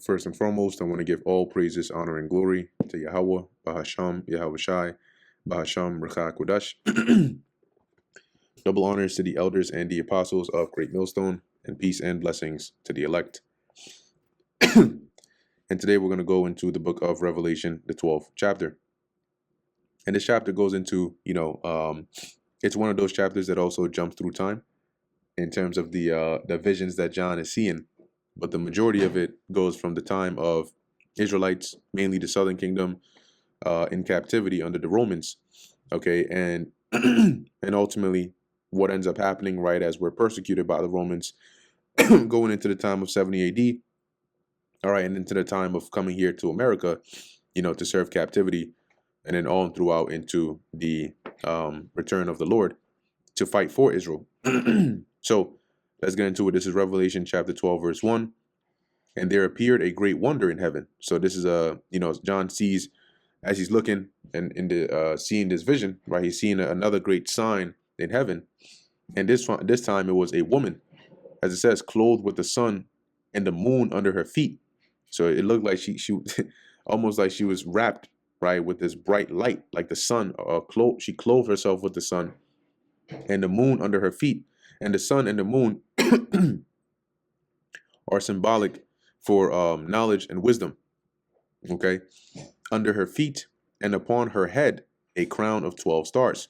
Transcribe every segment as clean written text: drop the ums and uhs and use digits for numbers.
First and foremost, I want to give all praises, honor, and glory to Yahweh, Bahasham, Yahweh Shai, Bahasham, Rechak Kodash. Double honors to the elders and the apostles of Great Millstone, and peace and blessings to the elect. And today we're going to go into the book of Revelation, the 12th chapter. And this chapter goes into, it's one of those chapters that also jumps through time in terms of the visions that John is seeing. But the majority of it goes from the time of Israelites, mainly the southern kingdom, in captivity under the Romans. Okay, and and ultimately what ends up happening right as we're persecuted by the Romans, going into the time of 70 AD. All right, and into the time of coming here to America, to serve captivity, and then on throughout into the return of the Lord to fight for Israel. So let's get into it. This is Revelation chapter 12, verse 1. And there appeared a great wonder in heaven. So this is John sees, as he's looking and seeing this vision, right? He's seeing another great sign in heaven. And this time it was a woman, as it says, clothed with the sun and the moon under her feet. So it looked like she almost like she was wrapped, right, with this bright light, like the sun. She clothed herself with the sun and the moon under her feet. And the sun and the moon are symbolic for knowledge and wisdom. Okay, under her feet and upon her head a crown of 12 stars,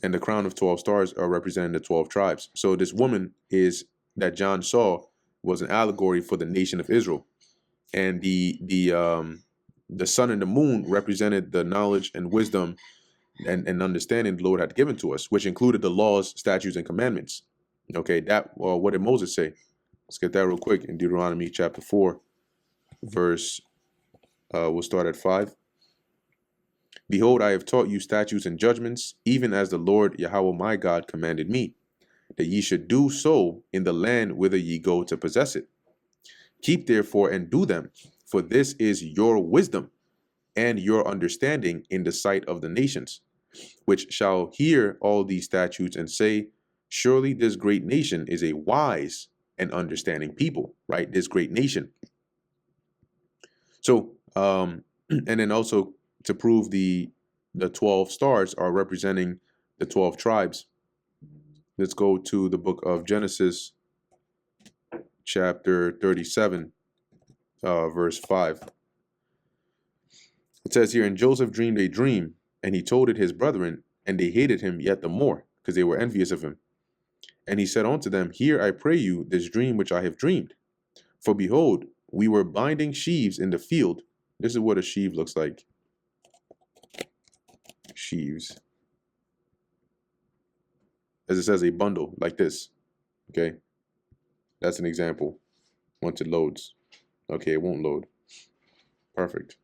and the crown of 12 stars are representing the 12 tribes. So this woman that John saw was an allegory for the nation of Israel, and the sun and the moon represented the knowledge and wisdom and understanding the Lord had given to us, which included the laws, statutes, and commandments. Okay, what did Moses say? Let's get that real quick in Deuteronomy chapter 4, verse. We'll start at 5. Behold, I have taught you statutes and judgments, even as the Lord Yahweh my God commanded me, that ye should do so in the land whither ye go to possess it. Keep therefore and do them, for this is your wisdom and your understanding in the sight of the nations, which shall hear all these statutes and say, surely this great nation is a wise and understanding people, right? This great nation. So, and then also to prove the 12 stars are representing the 12 tribes. Let's go to the book of Genesis, chapter 37, verse 5. It says here, and Joseph dreamed a dream, and he told it his brethren, and they hated him yet the more, because they were envious of him. And he said unto them, hear, I pray you, this dream which I have dreamed. For behold, we were binding sheaves in the field. This is what a sheaf looks like. Sheaves. As it says, a bundle like this. Okay. That's an example. Once it loads. Okay, it won't load. Perfect.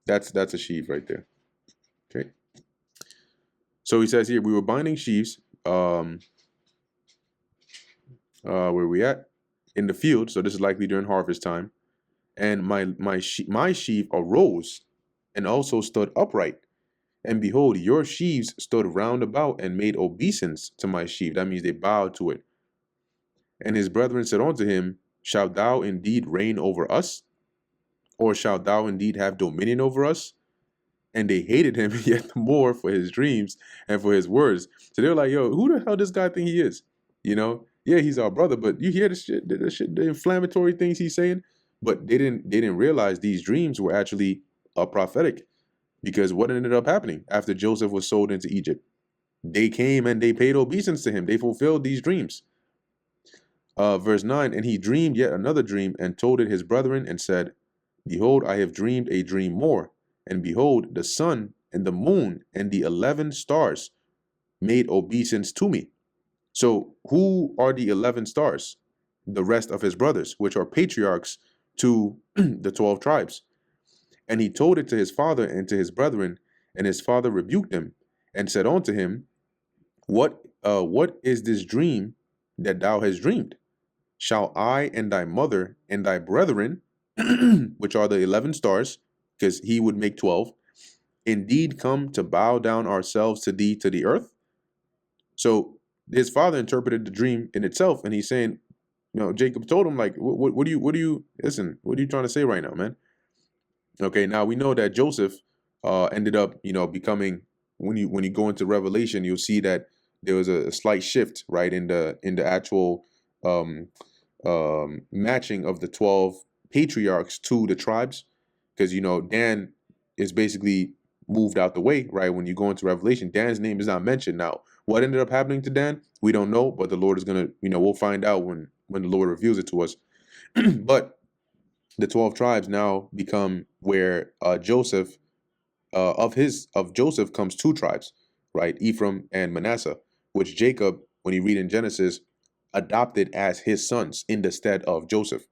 That's a sheaf right there. Okay. So he says here, we were binding sheaves. Where we at? In the field. So this is likely during harvest time. And my sheaf arose and also stood upright. And behold, your sheaves stood round about and made obeisance to my sheaf. That means they bowed to it. And his brethren said unto him, shalt thou indeed reign over us? Or shalt thou indeed have dominion over us? And they hated him yet more for his dreams and for his words. So they were like, yo, who the hell does God think he is? Yeah, he's our brother, but you hear the inflammatory things he's saying? But they didn't realize these dreams were actually prophetic. Because what ended up happening after Joseph was sold into Egypt? They came and they paid obeisance to him. They fulfilled these dreams. Verse 9, and he dreamed yet another dream and told it his brethren and said, behold, I have dreamed a dream more. And behold, the sun and the moon and the 11 stars made obeisance to me. So who are the 11 stars? The rest of his brothers, which are patriarchs to the 12 tribes. And he told it to his father and to his brethren, and his father rebuked him and said unto him, what is this dream that thou hast dreamed? Shall I and thy mother and thy brethren, which are the 11 stars, because he would make 12, indeed come to bow down ourselves to thee to the earth? So his father interpreted the dream in itself, and he's saying, Jacob told him like, what do you listen? What are you trying to say right now, man? Okay, now we know that Joseph ended up, becoming, when you go into Revelation, you'll see that there was a slight shift, right, in the actual um, matching of the 12 patriarchs to the tribes, because Dan is basically moved out the way, right? When you go into Revelation, Dan's name is not mentioned. Now, what ended up happening to Dan, we don't know, but the Lord is gonna, we'll find out when the Lord reveals it to us. But the 12 tribes now become where Joseph, of Joseph comes two tribes, right? Ephraim and Manasseh, which Jacob, when you read in Genesis, adopted as his sons in the stead of Joseph.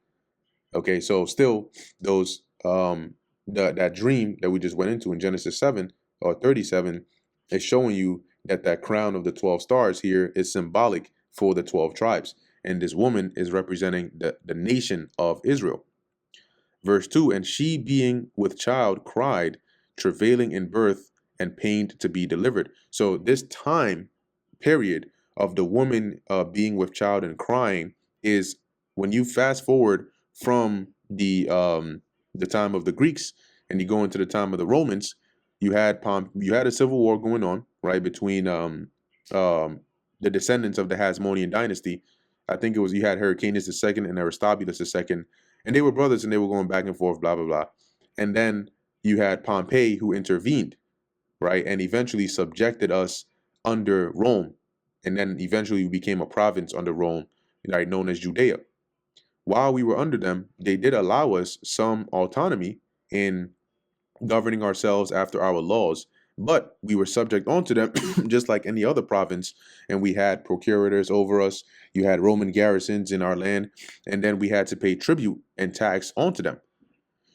Okay, so still those that dream that we just went into in Genesis 7 or 37 is showing you that that crown of the 12 stars here is symbolic for the 12 tribes. And this woman is representing the nation of Israel. Verse 2, and she being with child cried, travailing in birth and pained to be delivered. So this time period of the woman being with child and crying is, when you fast forward from the time of the Greeks and you go into the time of the Romans, you had a civil war going on, right, between the descendants of the Hasmonean dynasty. I think it was, you had Hyrcanus II and Aristobulus II, and they were brothers and they were going back and forth, blah blah blah. And then you had Pompey who intervened, right, and eventually subjected us under Rome, and then eventually became a province under Rome, right, known as Judea. While we were under them, they did allow us some autonomy in governing ourselves after our laws, but we were subject onto them just like any other province, and we had procurators over us. You had Roman garrisons in our land, and then we had to pay tribute and tax onto them.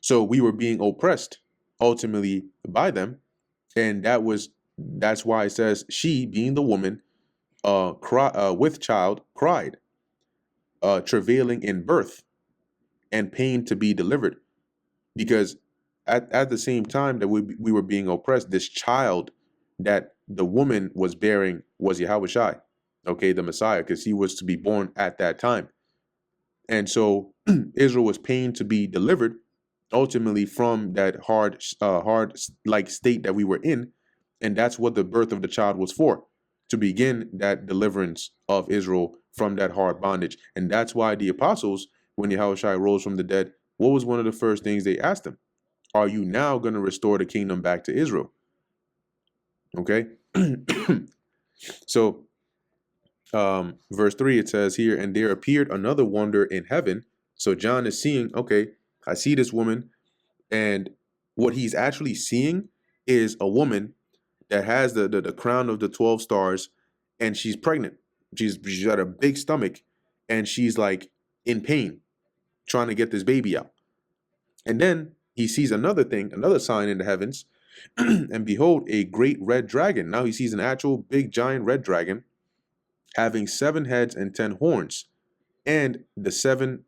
So we were being oppressed ultimately by them, and that's why it says she, being the woman, with child cried, travailing in birth and pain to be delivered, because at the same time that we were being oppressed, this child that the woman was bearing was Yahushai, okay, the Messiah, because he was to be born at that time. And so Israel was pained to be delivered ultimately from that hard like state that we were in. And that's what the birth of the child was for, to begin that deliverance of Israel from that hard bondage. And that's why the apostles, when Yahushua rose from the dead, what was one of the first things they asked him? Are you now going to restore the kingdom back to Israel? Okay. So verse 3, it says here, and there appeared another wonder in heaven. So John is seeing, okay, I see this woman, and what he's actually seeing is a woman that has the crown of the 12 stars, and she's pregnant. She's got a big stomach, and she's like in pain trying to get this baby out. And then he sees another thing, another sign in the heavens, and behold, a great red dragon. Now he sees an actual big giant red dragon having 7 heads and 10 horns, and seven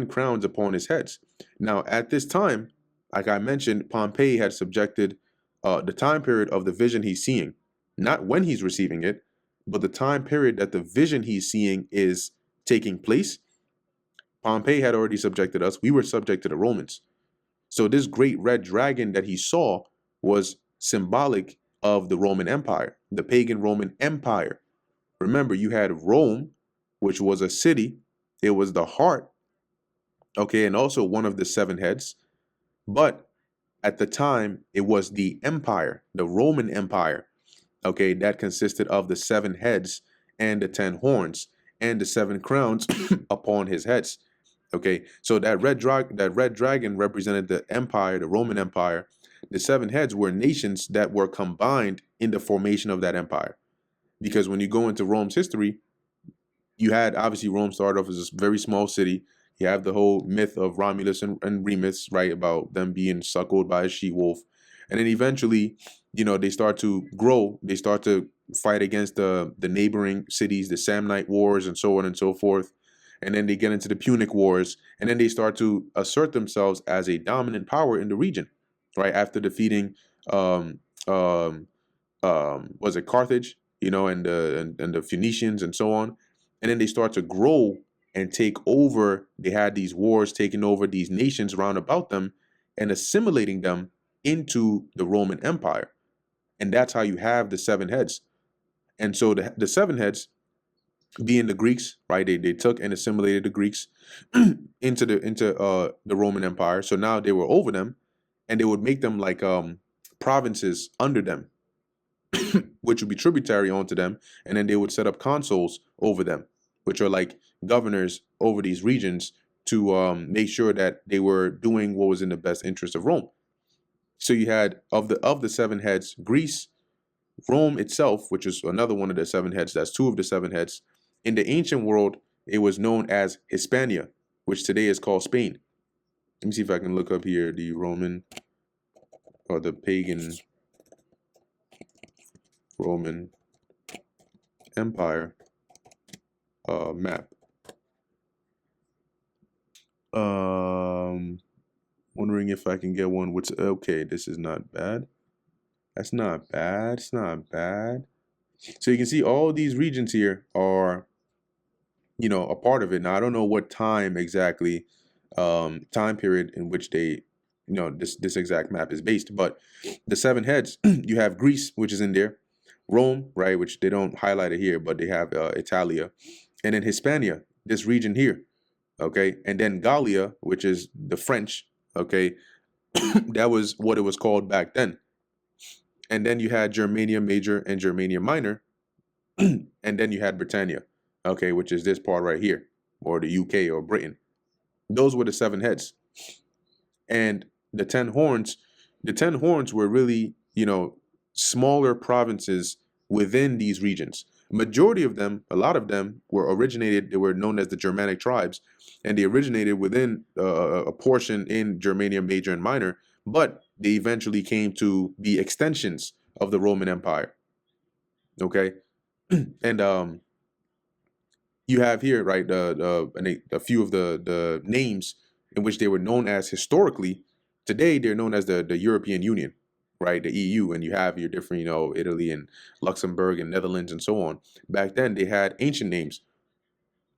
crowns upon his heads. Now at this time, like I mentioned, Pompey had subjected the time period of the vision he's seeing, not when he's receiving it, but the time period that the vision he's seeing is taking place. Pompey had already subjected us. We were subject to the Romans. So this great red dragon that he saw was symbolic of the Roman Empire, the pagan Roman Empire. Remember, you had Rome, which was a city. It was the heart, okay, and also one of the 7 heads. But at the time, it was the empire, the Roman Empire, okay, that consisted of the 7 heads and the 10 horns and the 7 crowns upon his heads. Okay, so that red dragon represented the empire, the Roman Empire. The 7 heads were nations that were combined in the formation of that empire. Because when you go into Rome's history, you had, obviously, Rome started off as a very small city. You have the whole myth of Romulus and Remus, right, about them being suckled by a she-wolf. And then eventually, they start to grow. They start to fight against the neighboring cities, the Samnite Wars, and so on and so forth. And then they get into the Punic Wars, and then they start to assert themselves as a dominant power in the region, right? After defeating, was it Carthage, and the Phoenicians and so on, and then they start to grow and take over. They had these wars taking over these nations round about them and assimilating them into the Roman Empire. And that's how you have the seven heads. And so the seven heads being the Greeks, right? They took and assimilated the Greeks into the Roman Empire. So now they were over them, and they would make them like provinces under them, which would be tributary onto them, and then they would set up consuls over them, which are like governors over these regions to make sure that they were doing what was in the best interest of Rome. So you had of the seven heads, Greece, Rome itself, which is another one of the seven heads. That's two of the seven heads. In the ancient world, it was known as Hispania, which today is called Spain. Let me see if I can look up here the Roman or the pagan Roman Empire map. Wondering if I can get one. Okay, this is not bad. That's not bad. It's not bad. So you can see all these regions here are, a part of it. Now I don't know what time exactly, time period in which they, this exact map is based. But the seven heads, you have Greece, which is in there, Rome, right, which they don't highlight it here, but they have Italia, and then Hispania, this region here, okay, and then Gallia, which is the French, okay, that was what it was called back then. And then you had Germania Major and Germania Minor, and then you had Britannia, okay, which is this part right here, or the UK or Britain. Those were the seven heads. And the 10 horns were really, smaller provinces within these regions. Majority of them, a lot of them they were known as the Germanic tribes, and they originated within a portion in Germania Major and Minor, but they eventually came to be extensions of the Roman Empire. Okay, and you have here, right, a few of the names in which they were known as historically. Today, they're known as the European Union, right, the EU, and you have your different, Italy and Luxembourg and Netherlands and so on. Back then, they had ancient names,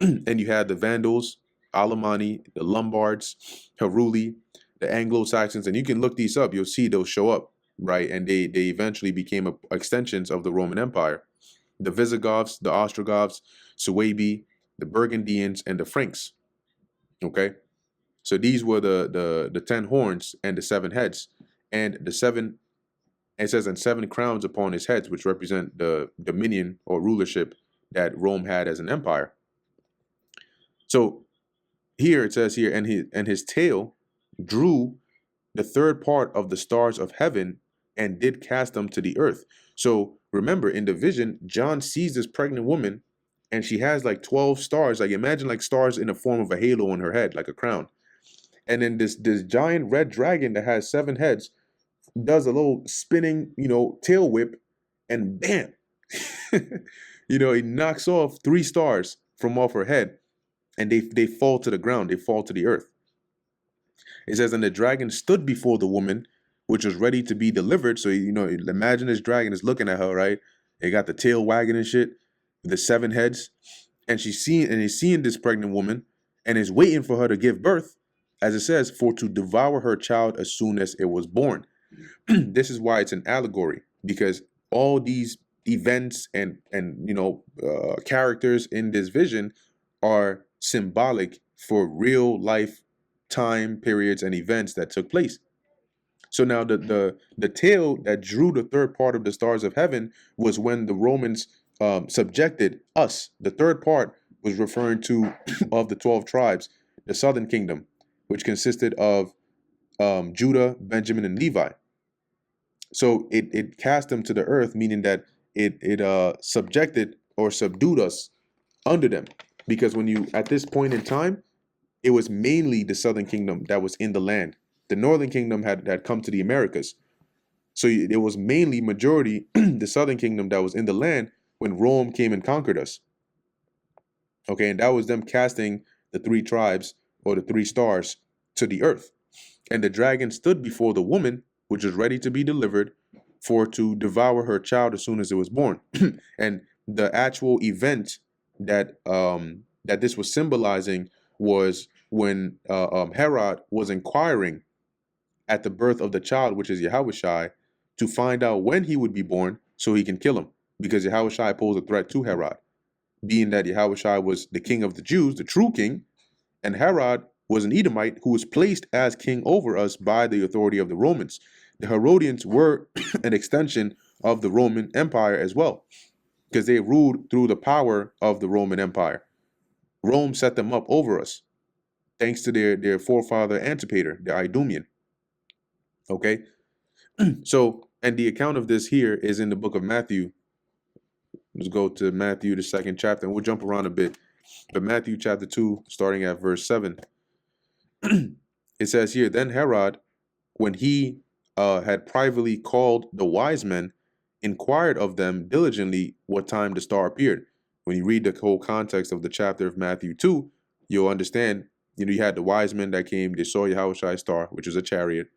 and you had the Vandals, Alemanni, the Lombards, Heruli, the Anglo-Saxons, and you can look these up. You'll see they'll show up, right, and they eventually became extensions of the Roman Empire. The Visigoths, the Ostrogoths, Suebi, the Burgundians, and the Franks. Okay, so these were the 10 horns and the seven heads, and the seven. It says, and seven crowns upon his heads, which represent the dominion or rulership that Rome had as an empire. So here it says here, and his tail drew the third part of the stars of heaven and did cast them to the earth. So remember, in the vision, John sees this pregnant woman, and she has like 12 stars. Like imagine like stars in the form of a halo on her head, like a crown. And then this giant red dragon that has seven heads does a little spinning, tail whip, and bam, it knocks off 3 stars from off her head, and they fall to the ground. They fall to the earth. It says, and the dragon stood before the woman, which was ready to be delivered. So, imagine this dragon is looking at her, right? It got the tail wagging and shit, the seven heads. And he's seeing this pregnant woman and is waiting for her to give birth, as it says, for to devour her child as soon as it was born. This is why it's an allegory, because all these events and characters in this vision are symbolic for real life time periods and events that took place. So now the tail that drew the third part of the stars of heaven was when the Romans subjected us. The third part was referring to of the 12 tribes, the southern kingdom, which consisted of Judah, Benjamin, and Levi. So it cast them to the earth, meaning that it subjected or subdued us under them. Because when you, at this point in time, it was mainly the southern kingdom that was in the land. The northern kingdom had come to the Americas. So it was mainly majority the southern kingdom that was in the land when Rome came and conquered us. Okay, and that was them casting the 3 tribes or the 3 stars to the earth. And the dragon stood before the woman, which was ready to be delivered, for to devour her child as soon as it was born. And the actual event that that this was symbolizing was when Herod was inquiring at the birth of the child, which is Yahushai, to find out when he would be born so he can kill him, because Yahushai posed a threat to Herod, being that Yahushai was the king of the Jews, the true king, and Herod was an Edomite who was placed as king over us by the authority of the Romans. The Herodians were an extension of the Roman Empire as well, because they ruled through the power of the Roman Empire. Rome set them up over us, thanks to their forefather Antipater, the Idumean. Okay, so, and the account of this here is in the book of Matthew. Let's go to Matthew, the 2nd chapter, and we'll jump around a bit. But Matthew chapter 2, starting at verse 7, it says here, then Herod, when he had privately called the wise men, inquired of them diligently what time the star appeared. When you read the whole context of the chapter of Matthew 2, you'll understand, you had the wise men that came, they saw Yahushua's star, which was a chariot,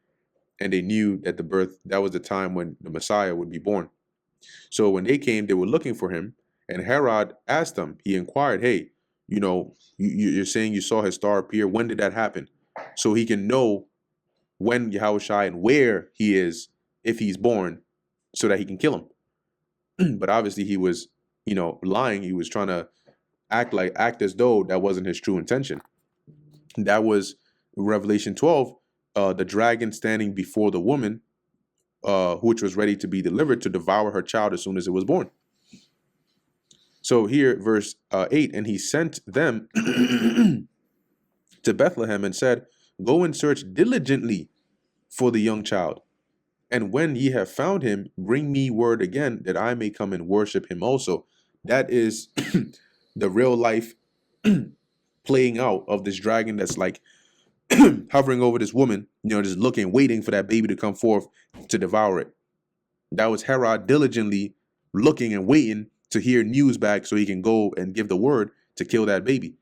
and they knew that that was the time when the Messiah would be born. So when they came, they were looking for him, and Herod asked them, he inquired, hey, you're saying you saw his star appear. When did that happen? So he can know when Yahushua and where he is, if he's born, so that he can kill him. But obviously he was, lying. He was trying to act as though that wasn't his true intention. That was Revelation 12, the dragon standing before the woman, which was ready to be delivered to devour her child as soon as it was born. So here, verse 8, and he sent them to Bethlehem and said, go and search diligently for the young child. And when ye have found him, bring me word again that I may come and worship him also. That is the real life playing out of this dragon that's like hovering over this woman, just looking, waiting for that baby to come forth to devour it. That was Herod diligently looking and waiting to hear news back so he can go and give the word to kill that baby.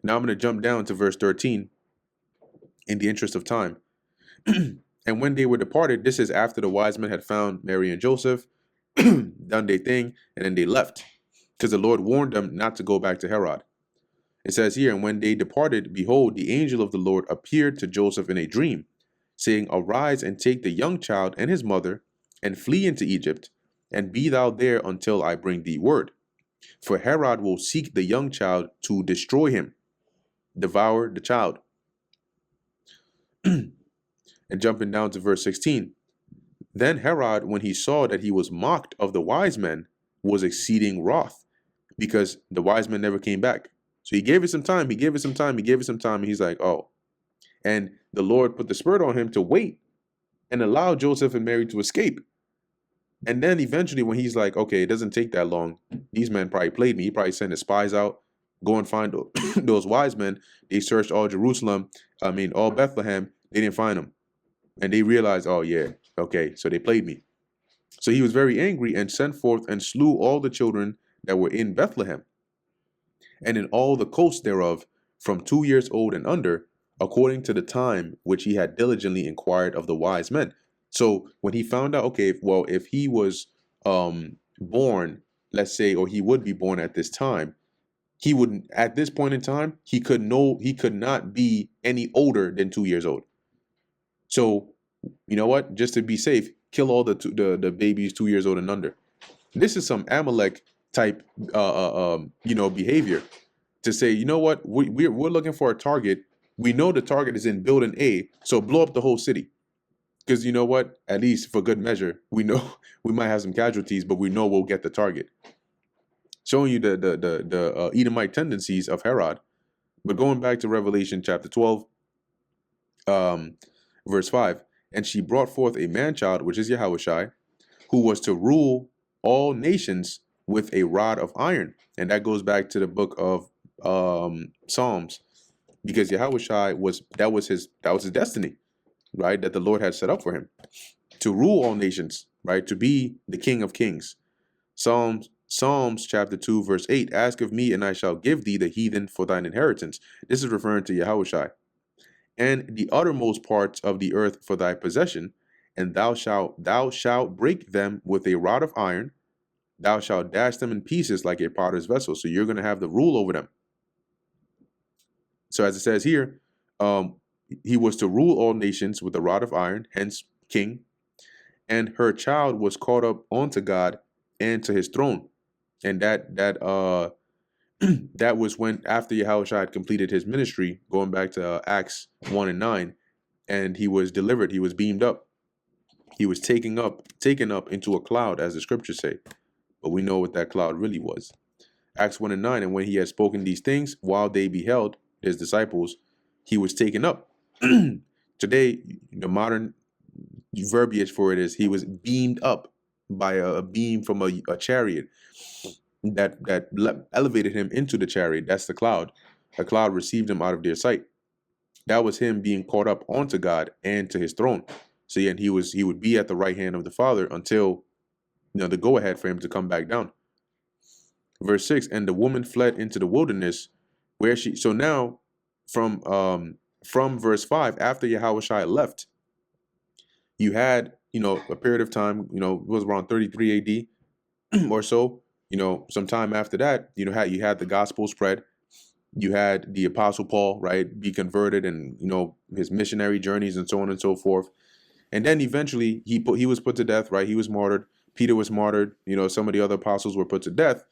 Now I'm going to jump down to verse 13 in the interest of time. And when they were departed, this is after the wise men had found Mary and Joseph, done their thing, and then they left, because the Lord warned them not to go back to Herod. It says here, and when they departed, behold, the angel of the Lord appeared to Joseph in a dream, saying, arise and take the young child and his mother, and flee into Egypt, and be thou there until I bring thee word. For Herod will seek the young child to destroy him, devour the child. And jumping down to verse 16, then Herod, when he saw that he was mocked of the wise men, was exceeding wroth, because the wise men never came back. So he gave it some time, and he's like, oh. And the Lord put the spirit on him to wait and allow Joseph and Mary to escape. And then eventually when he's like, okay, it doesn't take that long. These men probably played me. He probably sent his spies out, go and find those wise men. They searched all Jerusalem, all Bethlehem. They didn't find them. And they realized, oh yeah, okay, so they played me. So he was very angry and sent forth and slew all the children that were in Bethlehem and in all the coasts thereof, from 2 years old and under, according to the time which he had diligently inquired of the wise men. So when he found out, okay, well, if he was born, let's say, or he would be born at this time, he would, at this point in time, he could not be any older than 2 years old. So, you know what? Just to be safe, kill all the babies 2 years old and under. This is some Amalek type, behavior. To say, you know what? We're looking for a target. We know the target is in building A, so blow up the whole city. Because you know what? At least for good measure, we know we might have some casualties, but we know we'll get the target. Showing you the Edomite tendencies of Herod. But going back to Revelation chapter 12, verse 5, and she brought forth a man-child, which is Yahushai, who was to rule all nations with a rod of iron. And that goes back to the book of Psalms, because Yahushai that was his destiny, right? That the Lord had set up for him to rule all nations, right? To be the King of Kings. Psalms chapter 2, verse 8, ask of me, and I shall give thee the heathen for thine inheritance. This is referring to Yahushai. And the uttermost parts of the earth for thy possession, and thou shalt break them with a rod of iron, Thou shalt dash them in pieces like a potter's vessel. So you're going to have the rule over them. So as it says here, he was to rule all nations with a rod of iron, hence king. And her child was caught up onto God and to his throne. And that was when, after Yahushua had completed his ministry, going back to Acts 1 and 9, and he was delivered, he was beamed up. He was taken up into a cloud, as the scriptures say. But we know what that cloud really was. Acts 1 and 9, and when he had spoken these things, while they beheld, his disciples, he was taken up. Today, the modern verbiage for it is he was beamed up by a beam from a chariot that elevated him into the chariot. That's the cloud. The cloud received him out of their sight. That was him being caught up onto God and to his throne. So yeah, and he would be at the right hand of the Father until the go ahead for him to come back down. Verse 6, and the woman fled into the wilderness where she, so now from verse 5, after Yahushua left, you had, a period of time, it was around 33 AD or so, sometime after that, you had the gospel spread. You had the Apostle Paul, right, be converted, and his missionary journeys and so on and so forth. And then eventually he was put to death, right? He was martyred. Peter was martyred. Some of the other apostles were put to death.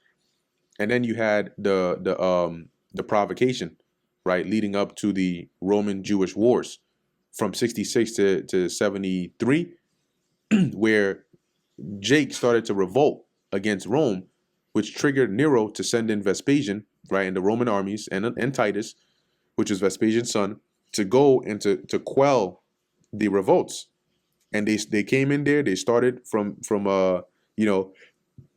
And then you had the provocation, right, leading up to the Roman Jewish wars from 66 to 73, where Jake started to revolt against Rome, which triggered Nero to send in Vespasian, right, and the Roman armies, and Titus, which is Vespasian's son, to go and to quell the revolts. And they came in there. They started from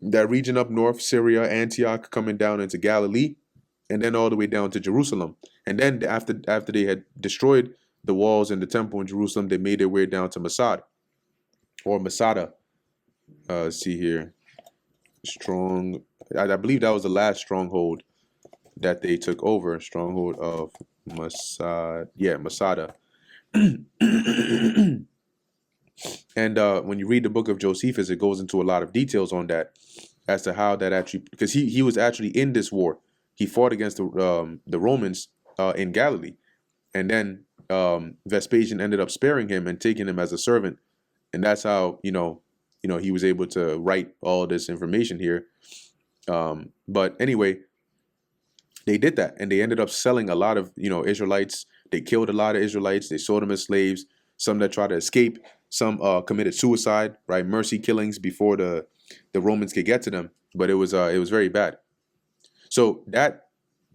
that region up north, Syria, Antioch, coming down into Galilee, and then all the way down to Jerusalem. And then after they had destroyed the walls and the temple in Jerusalem, they made their way down to Masada. Let's see here. I believe that was the last stronghold that they took over. Stronghold of Masada. Yeah, Masada. And when you read the book of Josephus, it goes into a lot of details on that, as to how that actually, because he was actually in this war. He fought against the Romans in Galilee, and then Vespasian ended up sparing him and taking him as a servant, and that's how he was able to write all this information here. But anyway, they did that, and they ended up selling a lot of Israelites. They killed a lot of Israelites. They sold them as slaves. Some that tried to escape. Some committed suicide, right? Mercy killings before the Romans could get to them. But it was very bad. So that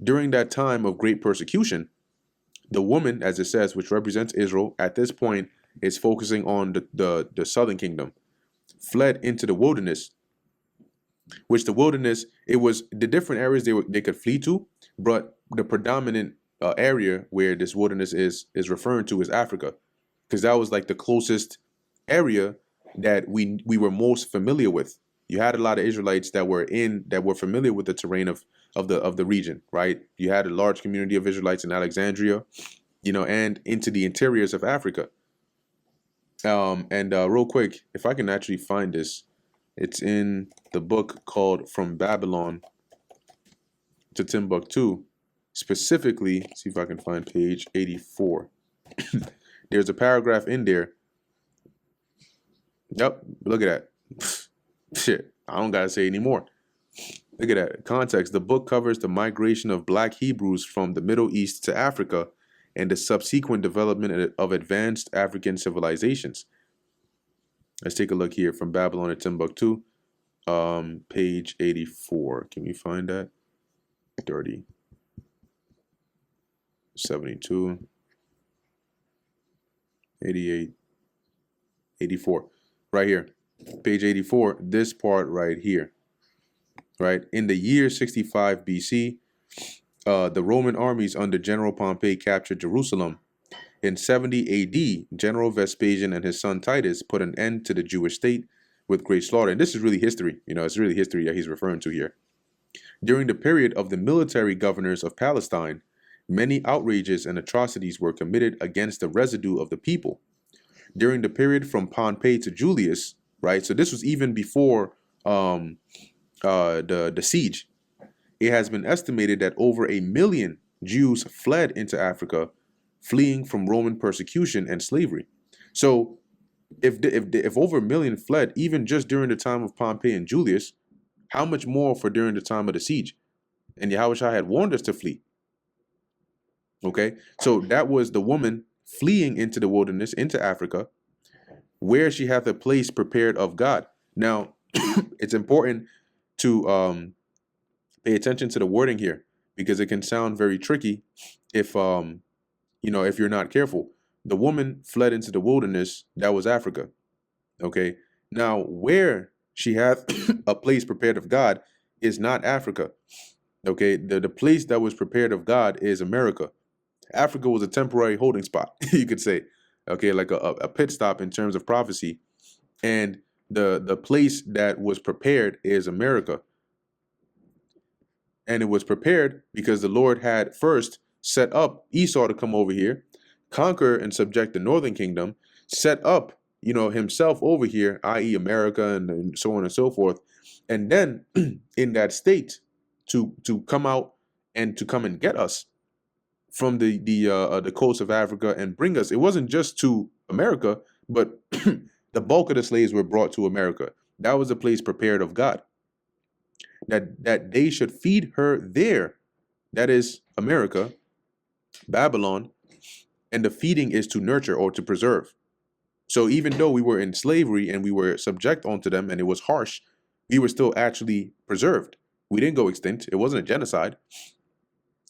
during that time of great persecution, the woman, as it says, which represents Israel, at this point is focusing on the southern kingdom, fled into the wilderness. Which the wilderness, it was the different areas they could flee to, but the predominant area where this wilderness is referring to is Africa, because that was like the closest area that we were most familiar with. You had a lot of Israelites that were familiar with the terrain of the region, right? You had a large community of Israelites in Alexandria, and into the interiors of Africa. And real quick, if I can actually find this, it's in the book called From Babylon to Timbuktu. Specifically, see if I can find page 84. There's a paragraph in there. Yep, look at that. Shit, I don't gotta say anymore. Look at that. Context. The book covers the migration of Black Hebrews from the Middle East to Africa and the subsequent development of advanced African civilizations. Let's take a look here, From Babylon to Timbuktu, page 84. Can we find that? 30, 72, 88, 84. Right here, page 84, this part right here. Right, in the year 65 BC, the Roman armies under General Pompey captured Jerusalem. In 70 AD, General Vespasian and his son Titus put an end to the Jewish state with great slaughter. And this is really history. It's really history that he's referring to here. During the period of the military governors of Palestine, many outrages and atrocities were committed against the residue of the people. During the period from Pompey to Julius, right? So this was even before the siege, it has been estimated that over 1 million Jews fled into Africa, fleeing from Roman persecution and slavery. So if over 1 million fled, even just during the time of Pompey and Julius, how much more for during the time of the siege? And Yahushua had warned us to flee. Okay, so that was the woman fleeing into the wilderness, into Africa, where she hath a place prepared of God. Now, it's important to pay attention to the wording here, because it can sound very tricky if if you're not careful. The woman fled into the wilderness, that was Africa. Okay, now where she hath a place prepared of God is not Africa. Okay, the place that was prepared of God is America. Africa was a temporary holding spot, you could say. Okay, like a pit stop in terms of prophecy. And the place that was prepared is America. And it was prepared because the Lord had first set up Esau to come over here, conquer and subject the northern kingdom, set up, himself over here, i.e. America, and so on and so forth. And then in that state to come out and to come and get us from the coast of Africa and bring us. It wasn't just to America, but the bulk of the slaves were brought to America. That was a place prepared of God, that they should feed her there. That is America, Babylon, and the feeding is to nurture or to preserve. So even though we were in slavery and we were subject onto them and it was harsh, we were still actually preserved. We didn't go extinct. It wasn't a genocide.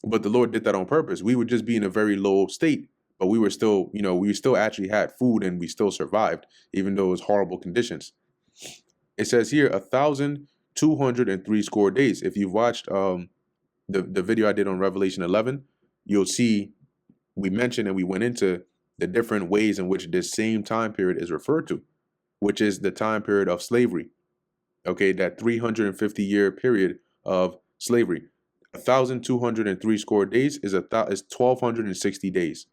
But the Lord did that on purpose. We would just be in a very low state, but we were still, we still actually had food and we still survived, even though it was horrible conditions. It says here 1,203 score days. If you've watched the video I did on Revelation 11, you'll see we mentioned and we went into the different ways in which this same time period is referred to, which is the time period of slavery. Okay, that 350-year period of slavery. 1,203 score days is 1,260 days.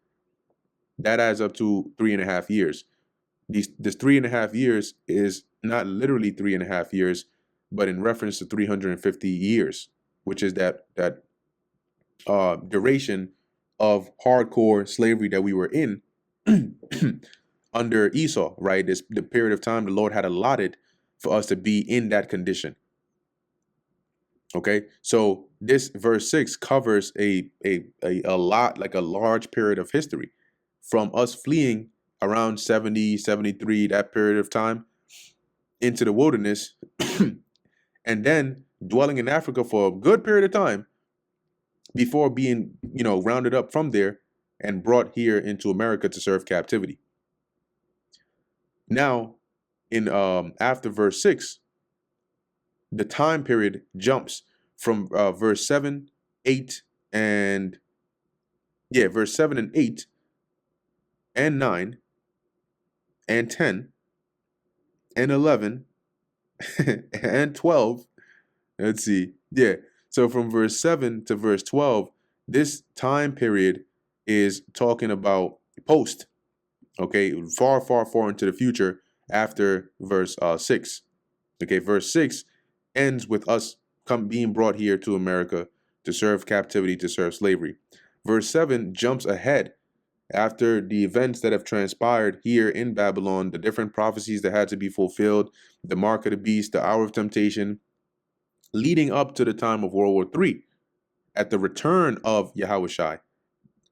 That adds up to 3.5 years. This 3.5 years is not literally 3.5 years, but in reference to 350 years, which is that duration of hardcore slavery that we were in under Esau, right? This the period of time the Lord had allotted for us to be in that condition. Okay, so this verse 6 covers a lot, like a large period of history from us fleeing around 70, 73, that period of time into the wilderness, and then dwelling in Africa for a good period of time before being, rounded up from there and brought here into America to serve captivity. Now, in after verse 6, the time period jumps from verse 7, 8, and verse 7 and 8 and 9 and 10 and 11 and 12. Let's see. So from verse 7 to verse 12, this time period is talking about post. Okay, far, far, far into the future after verse 6. Okay, verse 6 ends with us being brought here to America to serve captivity, to serve slavery. Verse 7 jumps ahead after the events that have transpired here in Babylon, the different prophecies that had to be fulfilled, the mark of the beast, the hour of temptation, leading up to the time of World War III, at the return of Yahushua.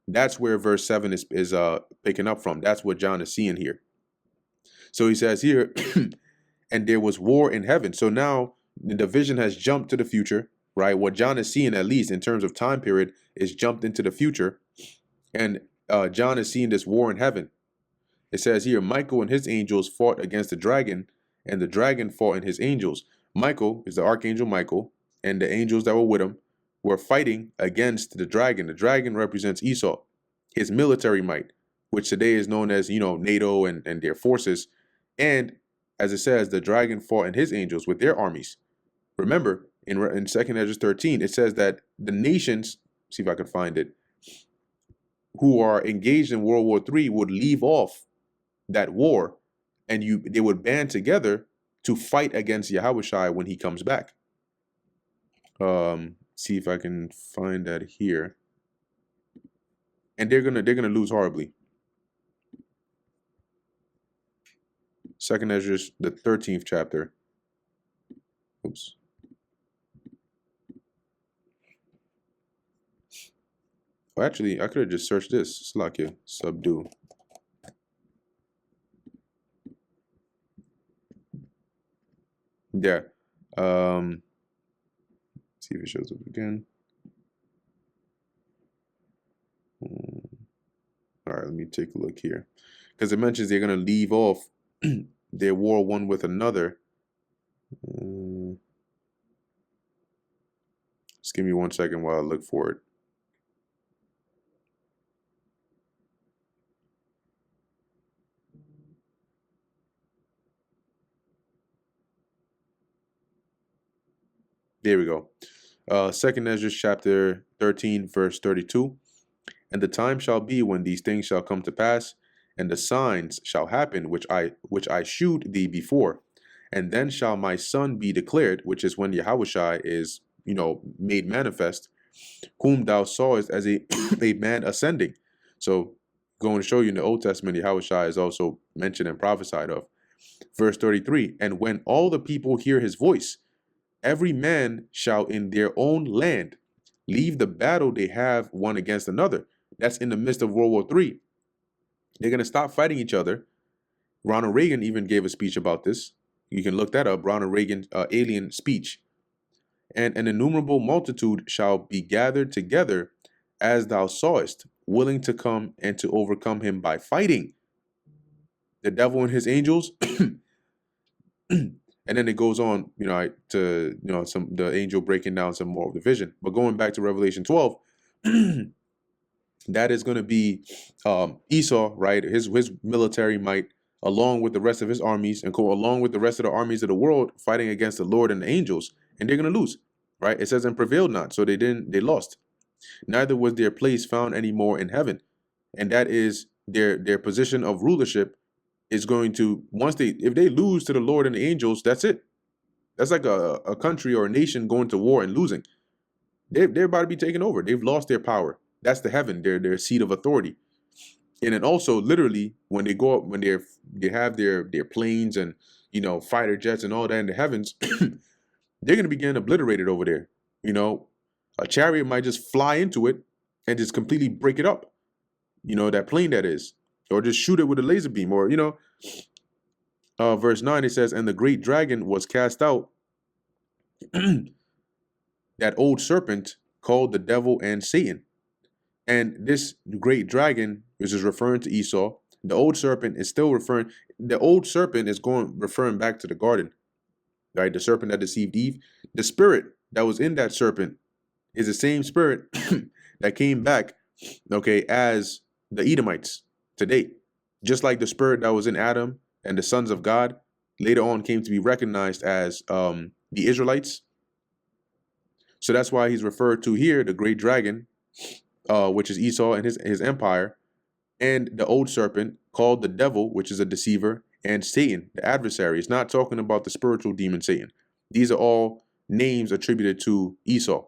That's where verse 7 is picking up from. That's what John is seeing here. So he says here, and there was war in heaven. So now the vision has jumped to the future, right? What John is seeing, at least in terms of time period, is jumped into the future. And John is seeing this war in heaven. It says here, Michael and his angels fought against the dragon, and the dragon fought and his angels. Michael is the archangel Michael, and the angels that were with him were fighting against the dragon. The dragon represents Esau, his military might, which today is known as, NATO and their forces. And as it says, the dragon fought and his angels with their armies. Remember, in 2nd Ezra 13, it says that the nations, see if I can find it, who are engaged in World War III would leave off that war, and they would band together to fight against Yahushua when he comes back. See if I can find that here. And they're gonna lose horribly. Second Ezra, the 13th chapter. Oops. Oh, actually, I could have just searched this. Slakia, subdue. Yeah. See if it shows up again. All right, let me take a look here. Because it mentions they're going to leave off their war one with another. Just give me 1 second while I look for it. There we go. Second Ezra chapter 13, verse 32. And the time shall be when these things shall come to pass, and the signs shall happen which I shewed thee before. And then shall my son be declared, which is when Yahushua is, made manifest, whom thou sawest as a, a man ascending. So going to show you in the Old Testament, Yahushua is also mentioned and prophesied of. Verse 33, and when all the people hear his voice, every man shall in their own land leave the battle they have one against another. That's in the midst of World War III. They're going to stop fighting each other. Ronald Reagan even gave a speech about this. You can look that up, Ronald Reagan alien speech. And an innumerable multitude shall be gathered together as thou sawest, willing to come and to overcome him by fighting. The devil and his angels. And then it goes on, to the angel breaking down some more of the vision. But going back to Revelation 12, that is going to be Esau, right? His military might, along with the rest of his armies, and go along with the rest of the armies of the world, fighting against the Lord and the angels, and they're going to lose, right? It says, and prevailed not, so they lost. Neither was their place found anymore in heaven, and that is their position of rulership is going to, if they lose to the Lord and the angels, that's it. That's like a country or a nation going to war and losing. They're about to be taken over. They've lost their power. That's the heaven, their seat of authority. And then also literally when they go up, when they have their planes and fighter jets and all that in the heavens, they're gonna be getting obliterated over there. A chariot might just fly into it and just completely break it up. That plane that is. Or just shoot it with a laser beam, or verse 9, it says, and the great dragon was cast out, that old serpent called the devil and Satan. And this great dragon, which is referring to Esau, the old serpent is still referring back to the garden, right? The serpent that deceived Eve. The spirit that was in that serpent is the same spirit that came back, okay, as the Edomites today. Just like the spirit that was in Adam and the sons of God later on came to be recognized as the Israelites. So that's why he's referred to here, the great dragon, which is Esau and his empire, and the old serpent called the devil, which is a deceiver, and Satan, the adversary. It's not talking about the spiritual demon Satan. These are all names attributed to Esau.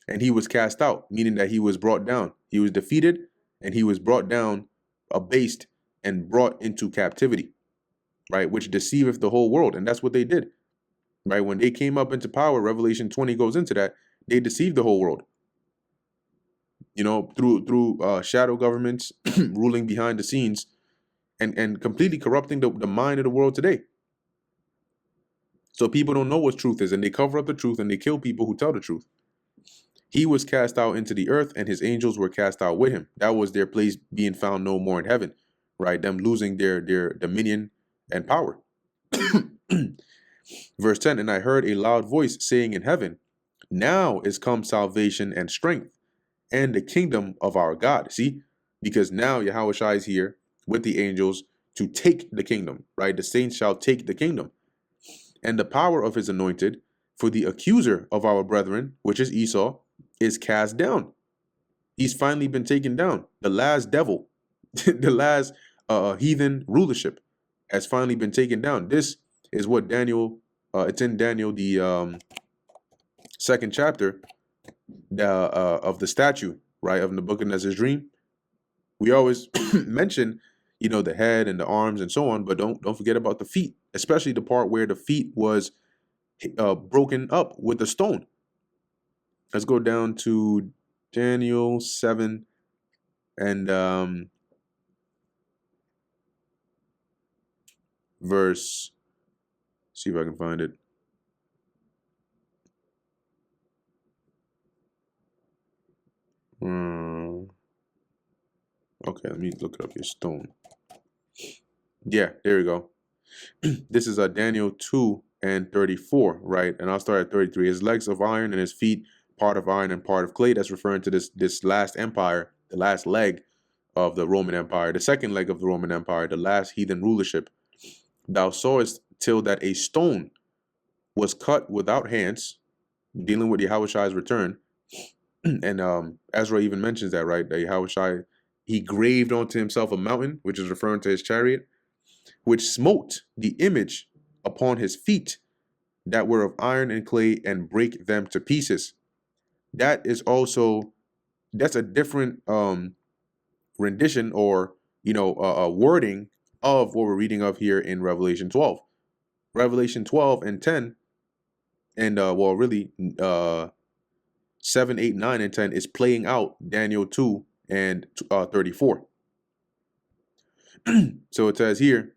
And he was cast out, meaning that he was brought down. He was defeated and he was brought down, abased, and brought into captivity, right? Which deceiveth the whole world. And that's what they did, right? When they came up into power, Revelation 20 goes into that. They deceived the whole world, through shadow governments ruling behind the scenes and completely corrupting the mind of the world today. So people don't know what truth is, and they cover up the truth and they kill people who tell the truth. He was cast out into the earth, and his angels were cast out with him. That was their place being found no more in heaven, right? Them losing their dominion and power. Verse 10, and I heard a loud voice saying in heaven, now is come salvation and strength and the kingdom of our God. See, because now Yahushua is here with the angels to take the kingdom, right? The saints shall take the kingdom. And the power of his anointed, for the accuser of our brethren, which is Esau, is cast down. He's finally been taken down. The last devil, the last heathen rulership has finally been taken down. This is what Daniel, it's in Daniel, the second chapter of the statue, right, of Nebuchadnezzar's dream, we always mention, the head and the arms and so on, but don't forget about the feet, especially the part where the feet was broken up with a stone. Let's go down to Daniel 7 and verse. See if I can find it. Okay, let me look it up here. Stone. Yeah, there we go. This is Daniel 2:34, right? And I'll start at 33. His legs of iron and his feet part of iron and part of clay. That's referring to this last empire, the last leg of the Roman Empire, the second leg of the Roman Empire, the last heathen rulership. Thou sawest till that a stone was cut without hands, dealing with Yahushai's return. And Ezra even mentions that, right? That Yahushai, he graved onto himself a mountain, which is referring to his chariot, which smote the image upon his feet that were of iron and clay, and break them to pieces. That is also, that's a different rendition or wording of what we're reading of here in Revelation 12. Revelation 12 and 10, and 7, 8, 9, and 10 is playing out Daniel 2 and 34. So it says here,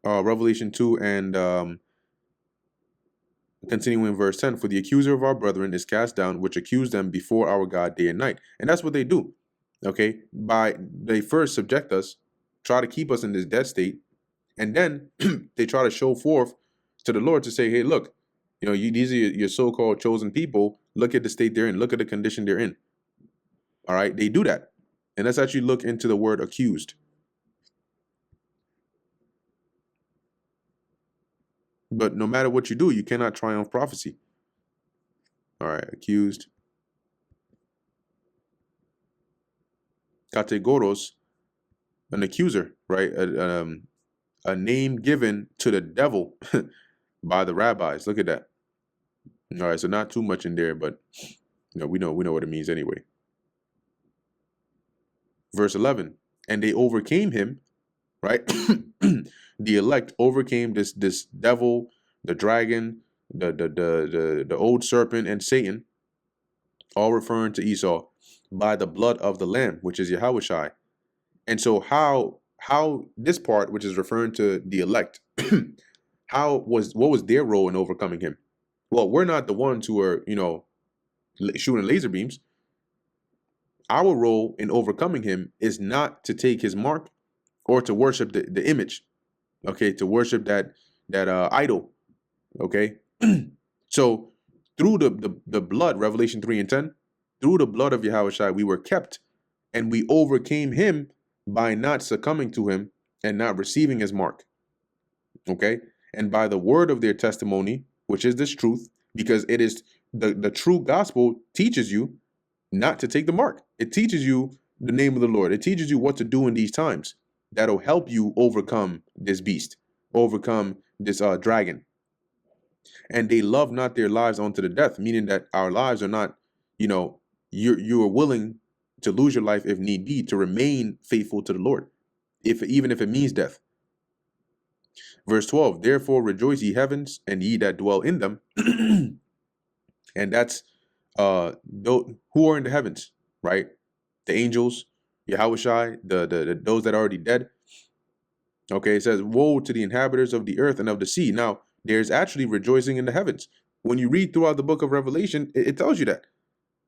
Revelation 2 and continuing in verse 10, for the accuser of our brethren is cast down, which accuse them before our God day and night. And that's what they do. Okay, they first subject us, try to keep us in this dead state, and then they try to show forth to the Lord to say, hey, look, these are your so-called chosen people. Look at the state they're in. Look at the condition they're in. All right, they do that. And let's actually look into the word accused. But no matter what you do, you cannot triumph prophecy. All right, accused. Kategoros, an accuser, right? A name given to the devil by the rabbis. Look at that. All right, so not too much in there, but we know what it means anyway. Verse 11, and they overcame him, right? The elect overcame this devil, the dragon, the old serpent, and Satan, all referring to Esau, by the blood of the Lamb, which is Yahushai. And so how this part, which is referring to the elect, what was their role in overcoming him? Well, we're not the ones who are, shooting laser beams. Our role in overcoming him is not to take his mark or to worship the image, okay, to worship that idol, okay? So through the blood, Revelation 3 and 10, through the blood of Yahushua, we were kept, and we overcame him by not succumbing to him and not receiving his mark, okay? And by the word of their testimony, which is this truth, because it is the true gospel teaches you not to take the mark. It teaches you the name of the Lord. It teaches you what to do in these times. That'll help you overcome this beast, overcome this dragon. And they love not their lives unto the death, meaning that our lives are not, you are willing to lose your life if need be, to remain faithful to the Lord, even if it means death. Verse 12, therefore rejoice ye heavens, and ye that dwell in them. And that's who are in the heavens, right? The angels, Yahushai, the those that are already dead. Okay, it says, woe to the inhabitants of the earth and of the sea. Now, there's actually rejoicing in the heavens. When you read throughout the book of Revelation, it tells you that.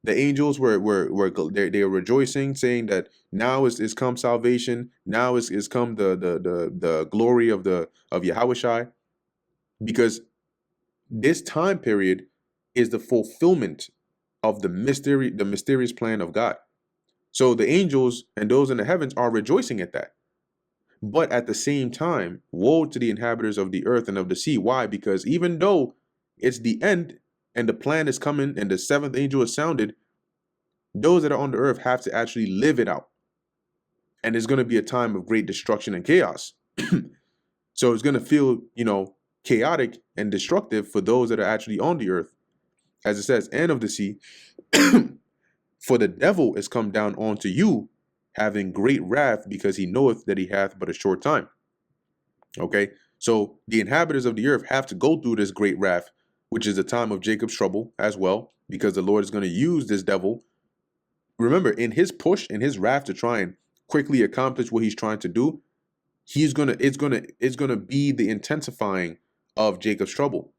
The angels were rejoicing, saying that now is come salvation, now is come the glory of Yahushai, because this time period is the fulfillment of the mysterious plan of God. So the angels and those in the heavens are rejoicing at that. But at the same time, woe to the inhabitants of the earth and of the sea. Why? Because even though it's the end and the plan is coming and the seventh angel is sounded, those that are on the earth have to actually live it out. And it's going to be a time of great destruction and chaos. So it's going to feel, chaotic and destructive for those that are actually on the earth. as it says, and of the sea, for the devil is come down unto you, having great wrath, because he knoweth that he hath but a short time. Okay, so the inhabitants of the earth have to go through this great wrath, which is the time of Jacob's trouble as well, because the Lord is going to use this devil. Remember, in his push, in his wrath to try and quickly accomplish what he's trying to do, it's gonna be the intensifying of Jacob's trouble.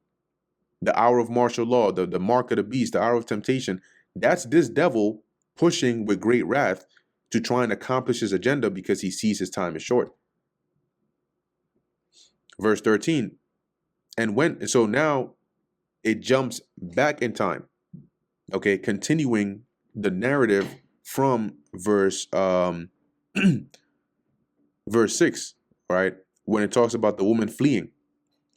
The hour of martial law, the mark of the beast, the hour of temptation. That's this devil pushing with great wrath to try and accomplish his agenda because he sees his time is short. Verse 13. So now it jumps back in time. Okay, continuing the narrative from verse verse 6, right? When it talks about the woman fleeing.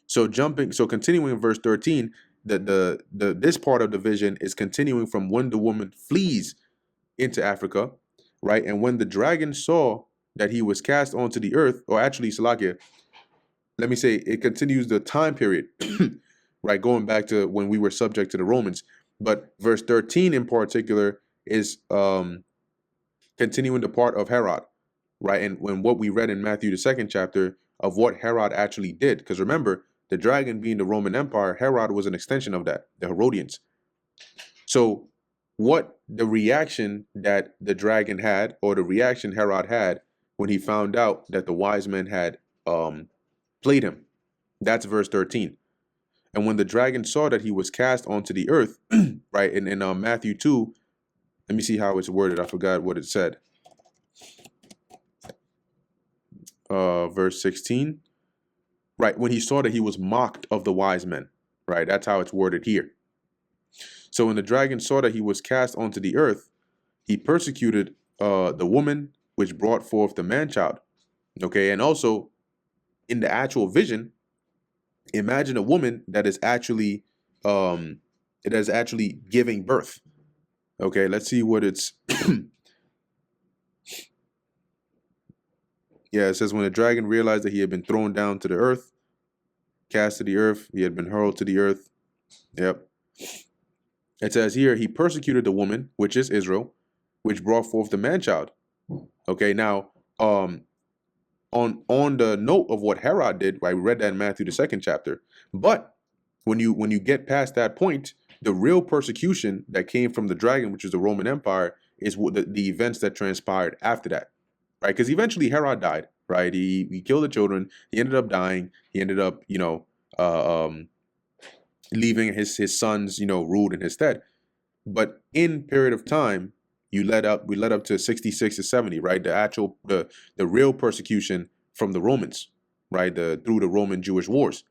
So continuing in verse 13, this part of the vision is continuing from when the woman flees into Africa, right? And when the dragon saw that he was cast onto the earth, or actually, Salakia, let me say, it continues the time period, right? Going back to when we were subject to the Romans. But verse 13 in particular is continuing the part of Herod, right? And when what we read in Matthew, the 2nd chapter, of what Herod actually did. Because remember, the dragon being the Roman Empire, Herod was an extension of that, the Herodians. So what the reaction that the dragon had, or the reaction Herod had when he found out that the wise men had played him, that's verse 13. And when the dragon saw that he was cast onto the earth, right, in Matthew 2, let me see how it's worded. I forgot what it said. Verse 16. Right, when he saw that he was mocked of the wise men, right? That's how it's worded here. So when the dragon saw that he was cast onto the earth, he persecuted the woman which brought forth the man-child. Okay, and also in the actual vision, imagine a woman that is actually giving birth. Okay, let's see what it's. Yeah, it says when the dragon realized that he had been thrown down to the earth, cast to the earth, he had been hurled to the earth. Yep. It says here, he persecuted the woman, which is Israel, which brought forth the man-child. Okay, now, on the note of what Herod did, right, we read that in Matthew, the 2nd chapter. But when you get past that point, the real persecution that came from the dragon, which is the Roman Empire, is the events that transpired after that. Right, because eventually Herod died. Right, he killed the children. He ended up dying. He ended up, leaving his sons, ruled in his stead. But in period of time, we led up to 66 to 70. Right, the real persecution from the Romans. Right, through the Roman Jewish wars.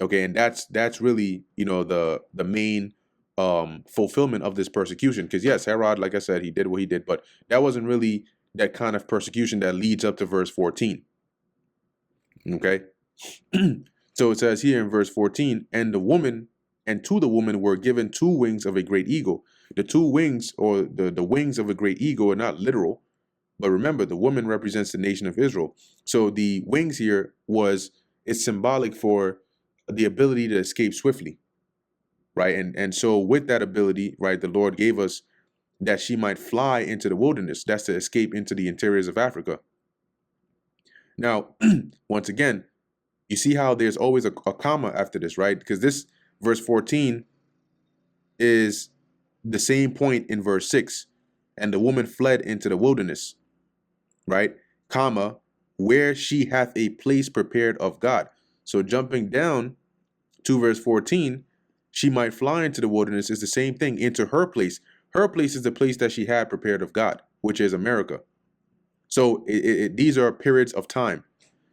Okay, and that's really the main fulfillment of this persecution. Because yes, Herod, like I said, he did what he did, but that wasn't really that kind of persecution that leads up to verse 14. Okay. So it says here in verse 14, and to the woman were given 2 wings of a great eagle. The 2 wings, or the wings of a great eagle, are not literal, but remember, the woman represents the nation of Israel. So the wings here it's symbolic for the ability to escape swiftly. Right. And so with that ability, right, the Lord gave us that she might fly into the wilderness. That's to escape into the interiors of Africa. Now, once again, you see how there's always a comma after this, right? Because this verse 14 is the same point in verse 6. And the woman fled into the wilderness, right? Comma, where she hath a place prepared of God. So jumping down to verse 14, she might fly into the wilderness is the same thing, into her place. Her place is the place that she had prepared of God, which is America. So these are periods of time.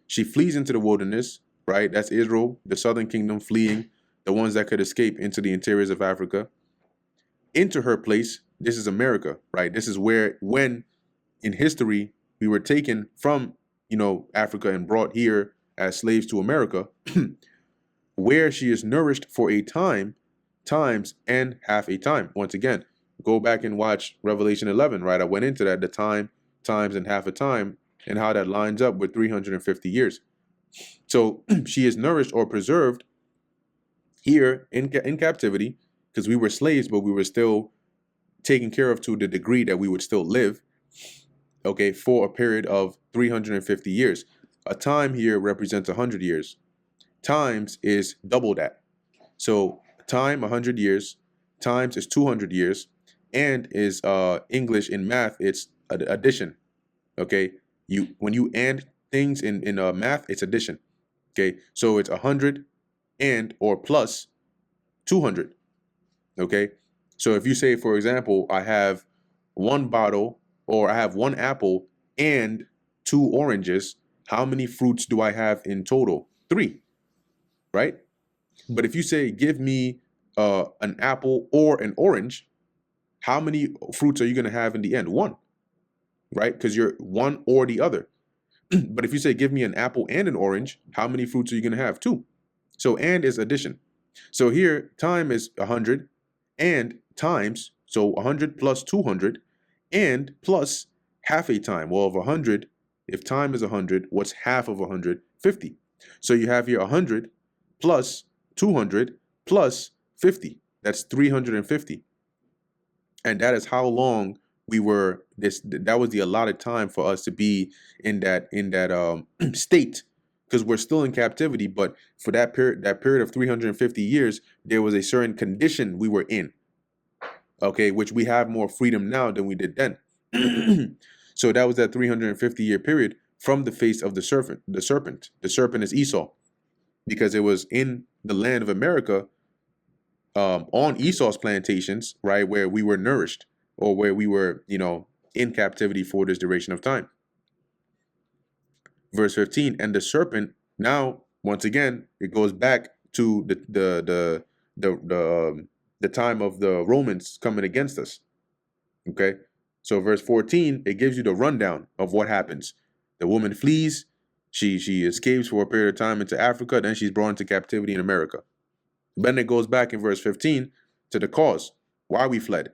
She flees into the wilderness, right? That's Israel, the southern kingdom fleeing, the ones that could escape into the interiors of Africa. Into her place, this is America, right? This is where, when in history, we were taken from, Africa and brought here as slaves to America, where she is nourished for a time, times, and half a time. Once again, go back and watch Revelation 11, right? I went into that, the time, times, and half a time, and how that lines up with 350 years. So she is nourished or preserved here in captivity, because we were slaves, but we were still taken care of to the degree that we would still live, okay, for a period of 350 years. A time here represents 100 years. Times is double that. So time 100 years times is 200 years, and is English in math, it's addition. Okay, when you and things in math, it's addition. Okay, so it's 100 and or plus 200. Okay, so if you say, for example, I have one bottle, or I have one apple and two oranges, how many fruits do I have in total? 3, right? But if you say, give me an apple or an orange, how many fruits are you going to have in the end? 1, right? Because you're one or the other. But if you say, give me an apple and an orange, how many fruits are you going to have? 2. So and is addition. So here, time is 100 and times, so 100 plus 200 and plus half a time. Well, of 100, if time is 100, what's half of 100? 50. So you have here 100 plus 200 plus 50. That's 350. And that is how long we were that was the allotted time for us to be in that state, because we're still in captivity, but for that period of 350 years, there was a certain condition we were in. Okay, which we have more freedom now than we did then. So that was that 350-year period from the face of the serpent. The serpent is Esau, because it was in the land of America, on Esau's plantations, right, where we were nourished, or where we were, in captivity for this duration of time. Verse 15, and the serpent, now once again it goes back to the time of the Romans coming against us. Okay, so verse 14, it gives you the rundown of what happens. The woman flees, she escapes for a period of time into Africa, then she's brought into captivity in America. Then it goes back in verse 15 to the cause, why we fled.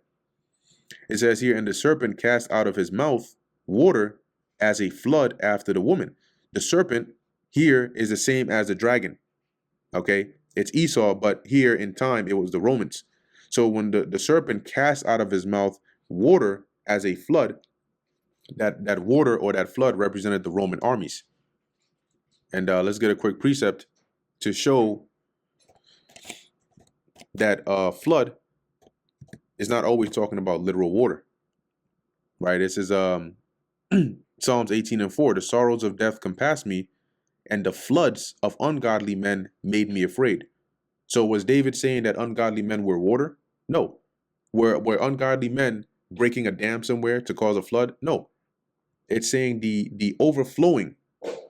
It says here, and the serpent cast out of his mouth water as a flood after the woman. The serpent here is the same as the dragon. Okay, it's Esau, but here in time it was the Romans. So when the serpent cast out of his mouth water as a flood, that water or that flood represented the Roman armies. And let's get a quick precept to show that flood is not always talking about literal water, right? This is Psalms 18:4. The sorrows of death compassed me, and the floods of ungodly men made me afraid. So was David saying that ungodly men were water? No. Were ungodly men breaking a dam somewhere to cause a flood? No. It's saying the overflowing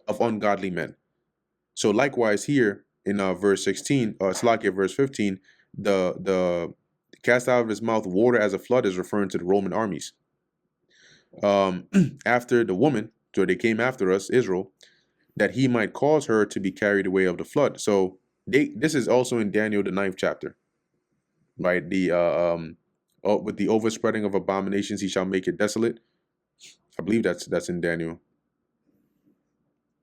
of ungodly men. So likewise here in verse 16, Slakia verse 15, the cast out of his mouth water as a flood is referring to the Roman armies. After the woman, so they came after us, Israel, that he might cause her to be carried away of the flood. So this is also in Daniel, the 9th chapter, right? With the overspreading of abominations, he shall make it desolate. I believe that's in Daniel.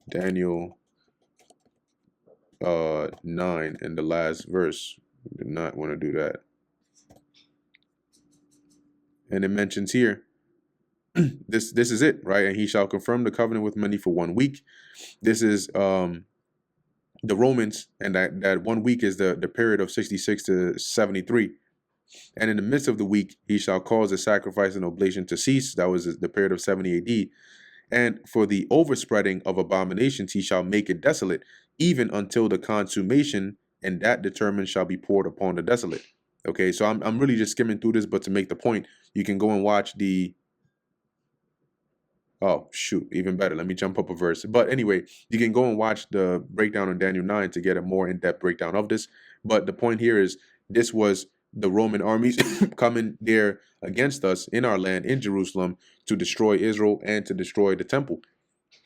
Daniel 9 in the last verse. We do not want to do that. And it mentions here, this is it, right? And he shall confirm the covenant with many for 1 week. This is the Romans, and that 1 week is the period of 66 to 73. And in the midst of the week, he shall cause the sacrifice and oblation to cease. That was the period of 70 AD. And for the overspreading of abominations, he shall make it desolate, even until the consummation, and that determined shall be poured upon the desolate. Okay, so I'm really just skimming through this, but to make the point, you can go and watch the... Oh, shoot, even better. Let me jump up a verse. But anyway, you can go and watch the breakdown on Daniel 9 to get a more in-depth breakdown of this. But the point here is, this was the Roman armies coming there against us in our land, in Jerusalem, to destroy Israel and to destroy the temple.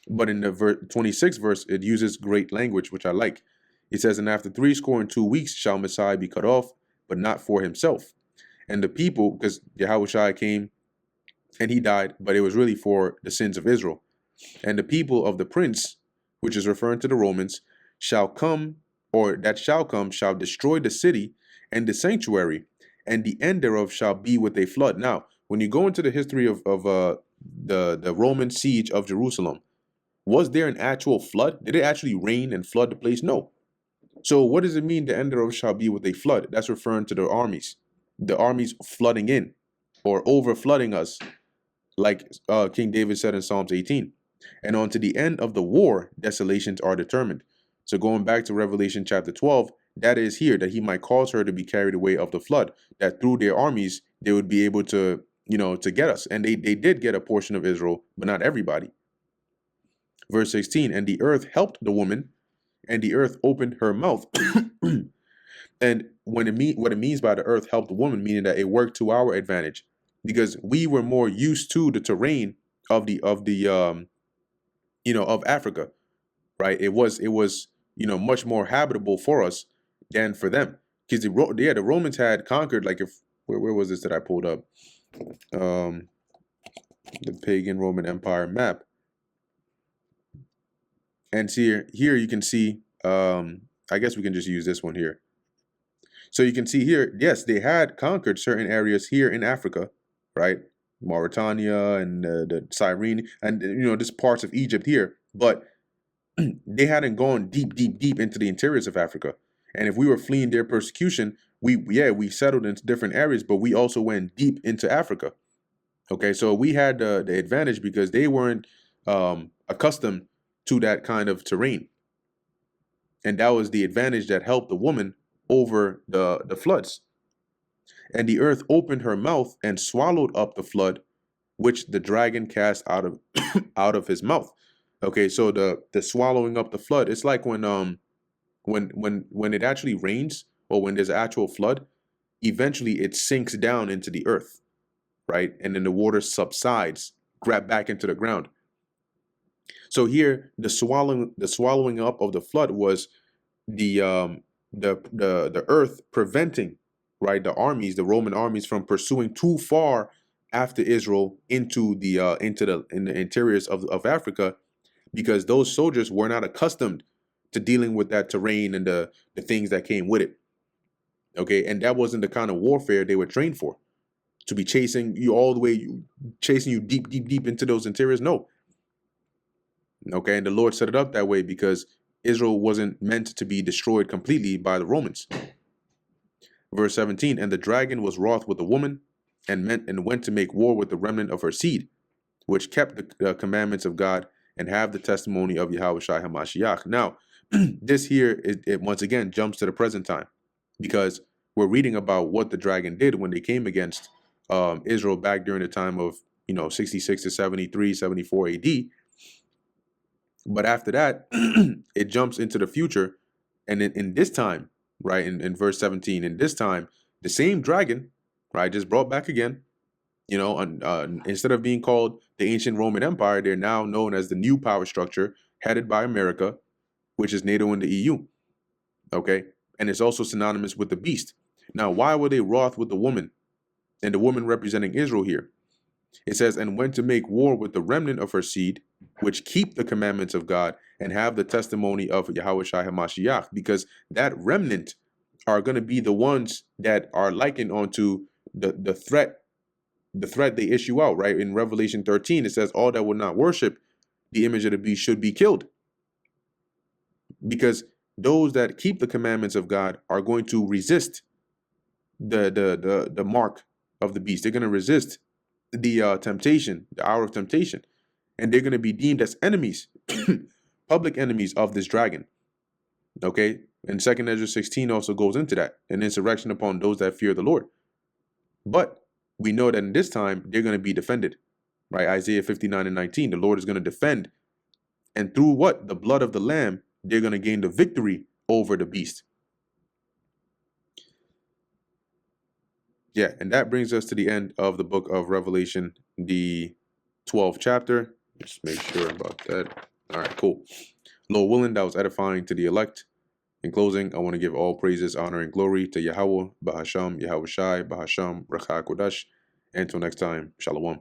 But in the 26th verse, it uses great language, which I like. It says, and after 62 weeks shall Messiah be cut off, but not for himself. And the people, because Yahushua came and he died, but it was really for the sins of Israel. And the people of the prince, which is referring to the Romans, shall come, or that shall come, shall destroy the city and the sanctuary, and the end thereof shall be with a flood. Now, when you go into the history of the Roman siege of Jerusalem, was there an actual flood? Did it actually rain and flood the place? No. So what does it mean the end thereof shall be with a flood? That's referring to the armies flooding in or over flooding us, like King David said in Psalms 18. And unto the end of the war, desolations are determined. So going back to Revelation chapter 12, that is here, that he might cause her to be carried away of the flood, that through their armies, they would be able to, to get us. And they did get a portion of Israel, but not everybody. Verse 16, and the earth helped the woman, and the earth opened her mouth. And what it means by the earth helped the woman, meaning that it worked to our advantage, because we were more used to the terrain of of Africa, right? It was much more habitable for us than for them, because the Romans had conquered, like, if where was this that I pulled up, the pagan Roman Empire map, and see here you can see, I guess we can just use this one here. So you can see here, yes, they had conquered certain areas here in Africa, right? Mauritania and the Cyrene, and this parts of Egypt here, but they hadn't gone deep into the interiors of Africa. And if we were fleeing their persecution, we settled into different areas, but we also went deep into Africa. Okay, so we had the advantage because they weren't accustomed to that kind of terrain, and that was the advantage that helped the woman over the floods. And the earth opened her mouth and swallowed up the flood, which the dragon cast out of out of his mouth. Okay, so the swallowing up the flood, it's like when it actually rains, or when there's an actual flood, eventually it sinks down into the earth, right? And then the water subsides, grab back into the ground. So here, the swallowing up of the flood was the earth preventing, right, the Roman armies from pursuing too far after Israel into the interiors of Africa, because those soldiers were not accustomed to dealing with that terrain and the things that came with it. Okay, and that wasn't the kind of warfare they were trained for, to be chasing you all the way, chasing you deep into those interiors. No. Okay, and the Lord set it up that way because Israel wasn't meant to be destroyed completely by the Romans. Verse 17, and the dragon was wroth with the woman, and went to make war with the remnant of her seed, which kept the commandments of God and have the testimony of Yahushua HaMashiach. Now, this here, it once again jumps to the present time, because we're reading about what the dragon did when they came against Israel back during the time of 66 to 73, 74 AD. But after that, it jumps into the future, and in this time, right, in verse 17, in this time, the same dragon, right, just brought back again. Instead of being called the ancient Roman Empire, they're now known as the new power structure headed by America, which is NATO and the EU. Okay, and it's also synonymous with the beast. Now, why were they wroth with the woman, and the woman representing Israel here? It says, and went to make war with the remnant of her seed, which keep the commandments of God and have the testimony of Yahushua HaMashiach, because that remnant are going to be the ones that are likened onto the threat they issue out, right? In Revelation 13, it says, all that will not worship the image of the beast should be killed. Because those that keep the commandments of God are going to resist the mark of the beast. They're going to resist the temptation, the hour of temptation, and they're going to be deemed as enemies, public enemies of this dragon. Okay, and 2nd Ezra 16 also goes into that, an insurrection upon those that fear the Lord. But we know that in this time they're going to be defended, right? Isaiah 59 and 19, the Lord is going to defend, and through what? The blood of the Lamb, they're going to gain the victory over the beast. Yeah, and that brings us to the end of the book of Revelation, the 12th chapter. Just make sure about that. All right, cool. Lord willing, that was edifying to the elect. In closing, I want to give all praises, honor, and glory to Yahweh, Bahasham, Yahushai, Bahasham, Racha Kodash. Until next time, Shalom.